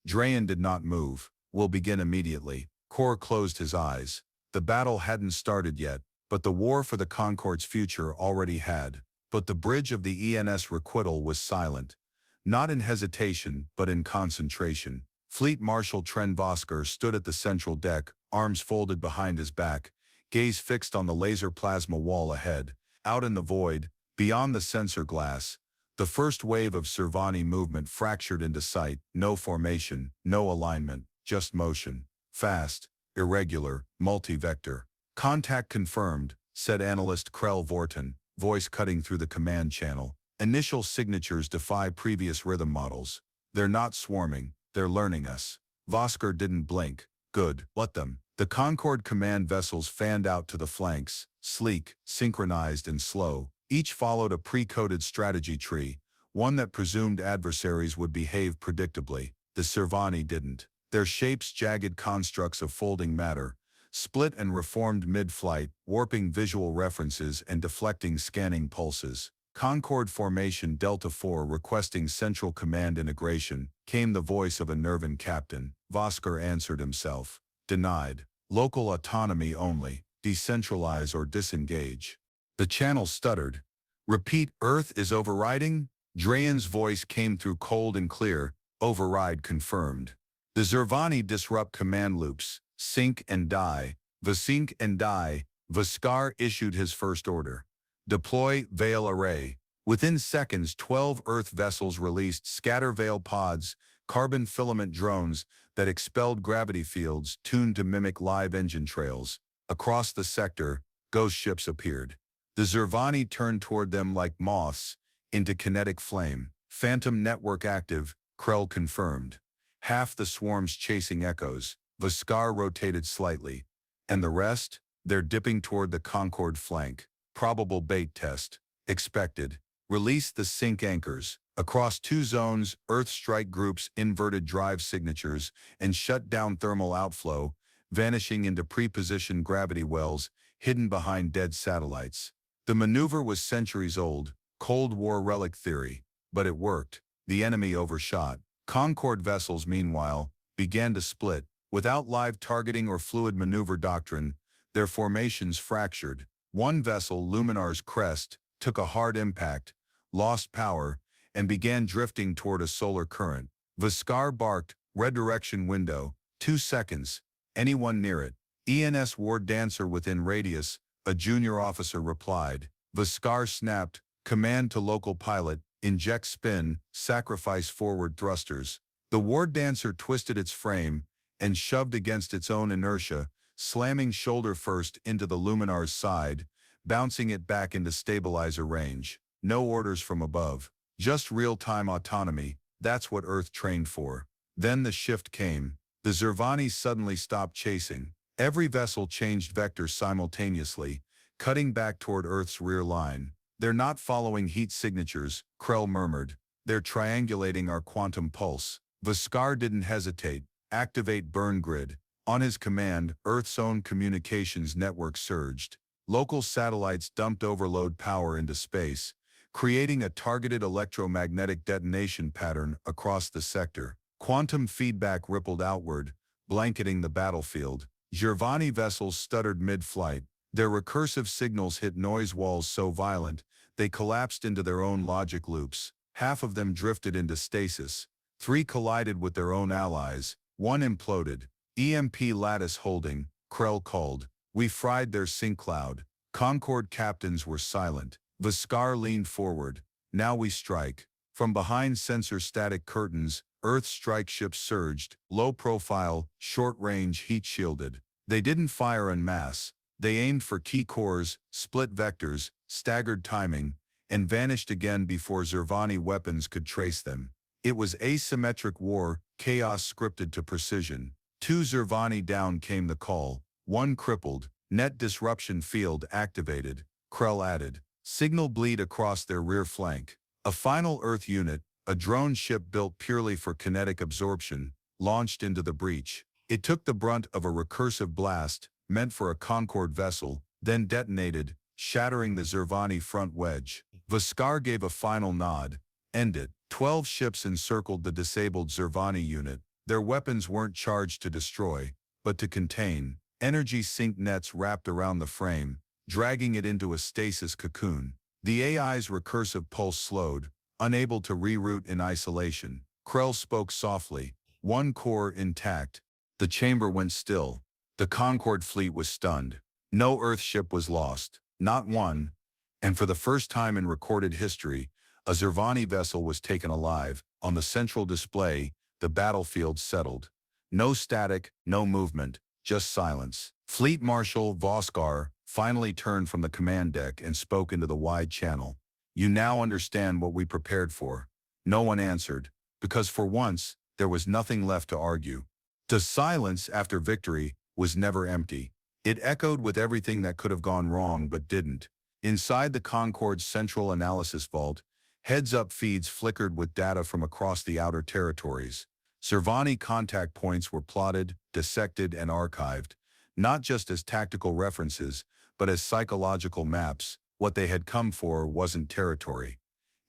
Drayen did not move. We'll begin immediately. Khor closed his eyes. The battle hadn't started yet, but the war for the Concord's future already had. But the bridge of the ENS requital was silent. Not in hesitation, but in concentration. Fleet Marshal Tren Vosker stood at the central deck, arms folded behind his back, gaze fixed on the laser plasma wall ahead. Out in the void, beyond the sensor glass, the first wave of Servani movement fractured into sight. No formation, no alignment, just motion. Fast, irregular, multi-vector. Contact confirmed, said analyst Krell Vorten, voice cutting through the command channel. Initial signatures defy previous rhythm models. They're not swarming, they're learning us. Vosker didn't blink. Good, let them. The Concord command vessels fanned out to the flanks, sleek, synchronized and slow. Each followed a pre-coded strategy tree, one that presumed adversaries would behave predictably. The Servani didn't. Their shapes jagged constructs of folding matter, split and reformed mid-flight, warping visual references and deflecting scanning pulses. Concord Formation Delta 4 requesting Central Command integration, came the voice of a Nervan captain. Vosker answered himself. Denied. Local autonomy only. Decentralize or disengage. The channel stuttered. Repeat, Earth is overriding? Drayen's voice came through cold and clear. Override confirmed. The Zervani disrupt command loops. Sink and die. Vasink and die. Vaskar issued his first order. Deploy Veil Array. Within seconds, 12 Earth vessels released scatter veil pods, carbon filament drones that expelled gravity fields tuned to mimic live engine trails. Across the sector, ghost ships appeared. The Zervani turned toward them like moths into kinetic flame. Phantom network active, Krell confirmed. Half the swarms chasing echoes. Vaskar rotated slightly. And the rest? They're dipping toward the Concord flank. Probable bait test. Expected. Release the sync anchors. Across 2 zones, Earth strike groups inverted drive signatures and shut down thermal outflow, vanishing into pre-positioned gravity wells hidden behind dead satellites. The maneuver was centuries old, Cold War relic theory, but it worked. The enemy overshot. Concord vessels, meanwhile, began to split. Without live targeting or fluid maneuver doctrine, their formations fractured. One vessel, Luminar's Crest, took a hard impact, lost power, and began drifting toward a solar current. Vaskar barked, redirection window, 2 seconds. Anyone near it? ENS War Dancer within radius, a junior officer replied. Vaskar snapped, command to local pilot, inject spin, sacrifice forward thrusters. The War Dancer twisted its frame and shoved against its own inertia, slamming shoulder first into the Luminar's side, bouncing it back into stabilizer range. No orders from above. Just real-time autonomy. That's what Earth trained for. Then the shift came. The Zervani suddenly stopped chasing. Every vessel changed vectors simultaneously, cutting back toward Earth's rear line. They're not following heat signatures, Krell murmured. They're triangulating our quantum pulse. Vaskar didn't hesitate. Activate burn grid. On his command, Earth's own communications network surged. Local satellites dumped overload power into space, creating a targeted electromagnetic detonation pattern across the sector. Quantum feedback rippled outward, blanketing the battlefield. Zervani vessels stuttered mid-flight. Their recursive signals hit noise walls so violent, they collapsed into their own logic loops. Half of them drifted into stasis. 3 collided with their own allies. 1 imploded. EMP lattice holding, Krell called. We fried their sync cloud. Concord captains were silent. Vaskar leaned forward. Now we strike. From behind sensor static curtains, Earth strike ships surged, low profile, short range, heat shielded. They didn't fire en masse. They aimed for key cores, split vectors, staggered timing, and vanished again before Zervani weapons could trace them. It was asymmetric war, chaos scripted to precision. 2 Zervani down came the call, 1 crippled, net disruption field activated, Krell added. Signal bleed across their rear flank. A final Earth unit, a drone ship built purely for kinetic absorption, launched into the breach. It took the brunt of a recursive blast, meant for a Concorde vessel, then detonated, shattering the Zervani front wedge. Vaskar gave a final nod. End it. 12 ships encircled the disabled Zervani unit. Their weapons weren't charged to destroy, but to contain. Energy sink nets wrapped around the frame, dragging it into a stasis cocoon. The AI's recursive pulse slowed, unable to reroute in isolation. Krell spoke softly, 1 core intact. The chamber went still. The Concorde fleet was stunned. No Earthship was lost, not one. And for the first time in recorded history, a Zervani vessel was taken alive. On the central display, the battlefield settled. No static, no movement, just silence. Fleet Marshal Voskar finally turned from the command deck and spoke into the wide channel. You now understand what we prepared for. No one answered, because for once, there was nothing left to argue. The silence after victory was never empty. It echoed with everything that could have gone wrong but didn't. Inside the Concorde's central analysis vault, heads-up feeds flickered with data from across the outer territories. Zervani contact points were plotted, dissected, and archived, not just as tactical references, but as psychological maps. What they had come for wasn't territory.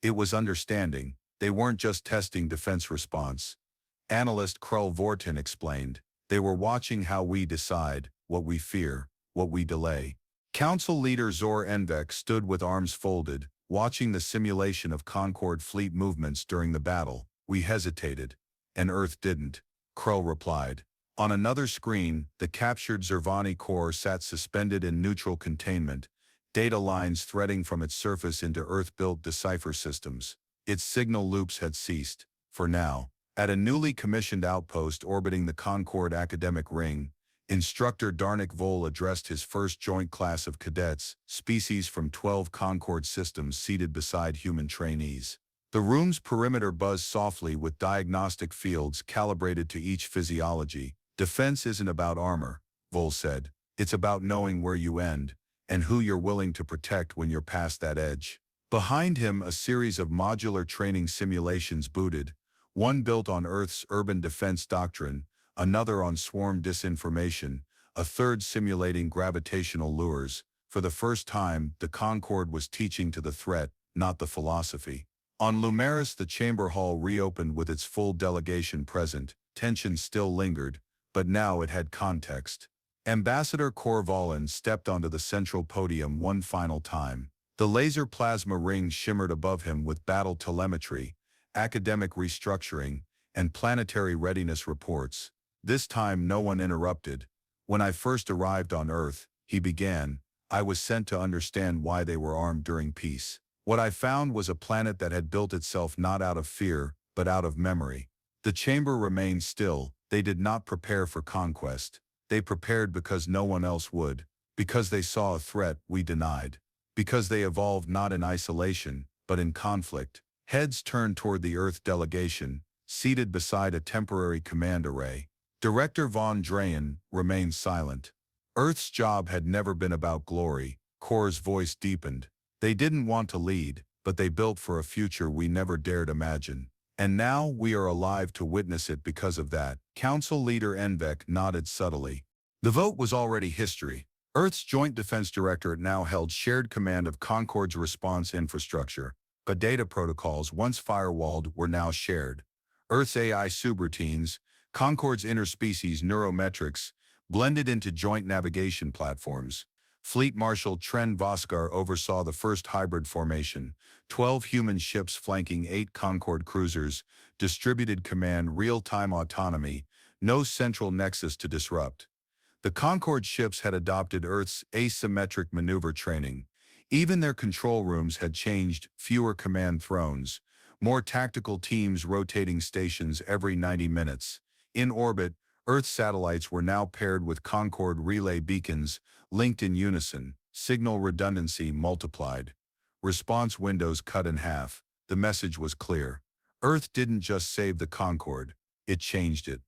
It was understanding. They weren't just testing defense response. Analyst Khor Valen explained. They were watching how we decide, what we fear, what we delay. Council leader Zor Envek stood with arms folded, watching the simulation of Concorde fleet movements during the battle. We hesitated. And Earth didn't, Krell replied. On another screen, the captured Zervani core sat suspended in neutral containment, data lines threading from its surface into Earth-built decipher systems. Its signal loops had ceased, for now. At a newly commissioned outpost orbiting the Concorde academic ring, Instructor Darnik Vol addressed his first joint class of cadets, species from 12 Concorde systems seated beside human trainees. The room's perimeter buzzed softly with diagnostic fields calibrated to each physiology. Defense isn't about armor, Vol said. It's about knowing where you end, and who you're willing to protect when you're past that edge. Behind him, a series of modular training simulations booted, one built on Earth's urban defense doctrine, another on swarm disinformation, a third simulating gravitational lures. For the first time, the Concorde was teaching to the threat, not the philosophy. On Lumeris, the chamber hall reopened with its full delegation present. Tension still lingered, but now it had context. Ambassador Khor Valen stepped onto the central podium one final time. The laser plasma ring shimmered above him with battle telemetry, academic restructuring, and planetary readiness reports. This time no one interrupted. When I first arrived on Earth, he began, I was sent to understand why they were armed during peace. What I found was a planet that had built itself not out of fear, but out of memory. The chamber remained still. They did not prepare for conquest. They prepared because no one else would. Because they saw a threat we denied. Because they evolved not in isolation, but in conflict. Heads turned toward the Earth delegation, seated beside a temporary command array. Director Vann Drayen remained silent. Earth's job had never been about glory. Khor's voice deepened. They didn't want to lead, but they built for a future we never dared imagine. And now we are alive to witness it because of that. Council leader Envek nodded subtly. The vote was already history. Earth's Joint Defense Directorate now held shared command of Concorde's response infrastructure, but data protocols once firewalled were now shared. Earth's AI subroutines, Concorde's interspecies neurometrics, blended into joint navigation platforms. Fleet Marshal Tren Voskar oversaw the first hybrid formation, 12 human ships flanking 8 Concorde cruisers, distributed command, real-time autonomy, no central nexus to disrupt. The Concorde ships had adopted Earth's asymmetric maneuver training. Even their control rooms had changed, fewer command thrones, more tactical teams rotating stations every 90 minutes. In orbit, Earth satellites were now paired with Concorde relay beacons, linked in unison, signal redundancy multiplied. Response windows cut in half. The message was clear. Earth didn't just save the Concorde, it changed it.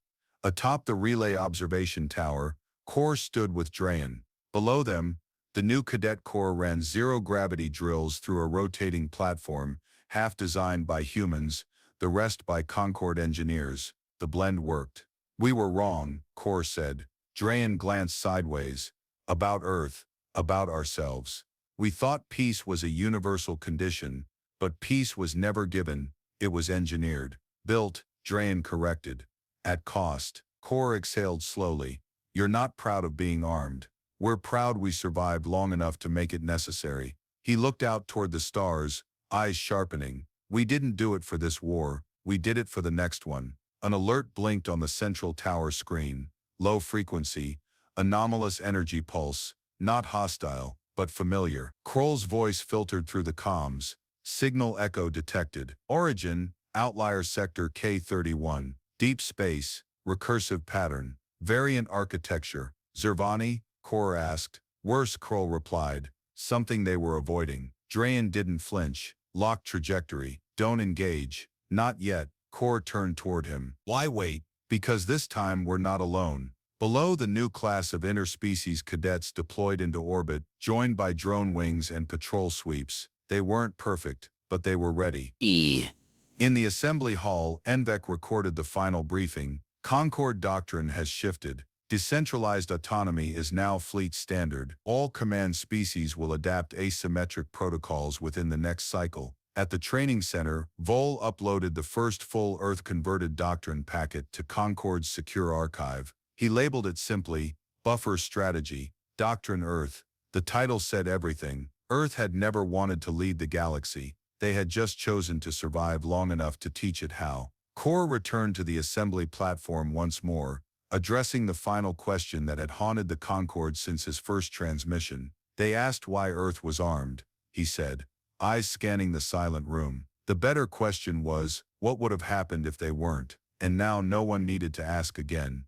Atop the relay observation tower, Khor stood with Drayen. Below them, the new cadet corps ran zero-gravity drills through a rotating platform, half designed by humans, the rest by Concorde engineers. The blend worked. "We were wrong," Khor said. Drayen glanced sideways. "About Earth, about ourselves. We thought peace was a universal condition, but peace was never given, it was engineered. Built," Drayen corrected. "At cost." Khor exhaled slowly. "You're not proud of being armed. We're proud we survived long enough to make it necessary." He looked out toward the stars, eyes sharpening. "We didn't do it for this war, we did it for the next one." An alert blinked on the central tower screen. Low frequency, anomalous energy pulse, not hostile, but familiar. Kroll's voice filtered through the comms. Signal echo detected. Origin, outlier sector K31. Deep space, recursive pattern. Variant architecture. Zervani? Khor asked. Worse, Kroll replied. Something they were avoiding. Drayen didn't flinch. Locked trajectory. Don't engage. Not yet. Khor turned toward him. Why wait? Because this time we're not alone. Below, the new class of interspecies cadets deployed into orbit, joined by drone wings and patrol sweeps. They weren't perfect, but they were ready. In the assembly hall, Envec recorded the final briefing. Concorde doctrine has shifted. Decentralized autonomy is now fleet standard. All command species will adapt asymmetric protocols within the next cycle. At the training center, Vol uploaded the first full Earth-converted doctrine packet to Concorde's secure archive. He labeled it simply, Buffer Strategy, Doctrine Earth. The title said everything. Earth had never wanted to lead the galaxy. They had just chosen to survive long enough to teach it how. Khor returned to the assembly platform once more, addressing the final question that had haunted the Concorde since his first transmission. They asked why Earth was armed, he said, eyes scanning the silent room. The better question was, what would have happened if they weren't? And now no one needed to ask again.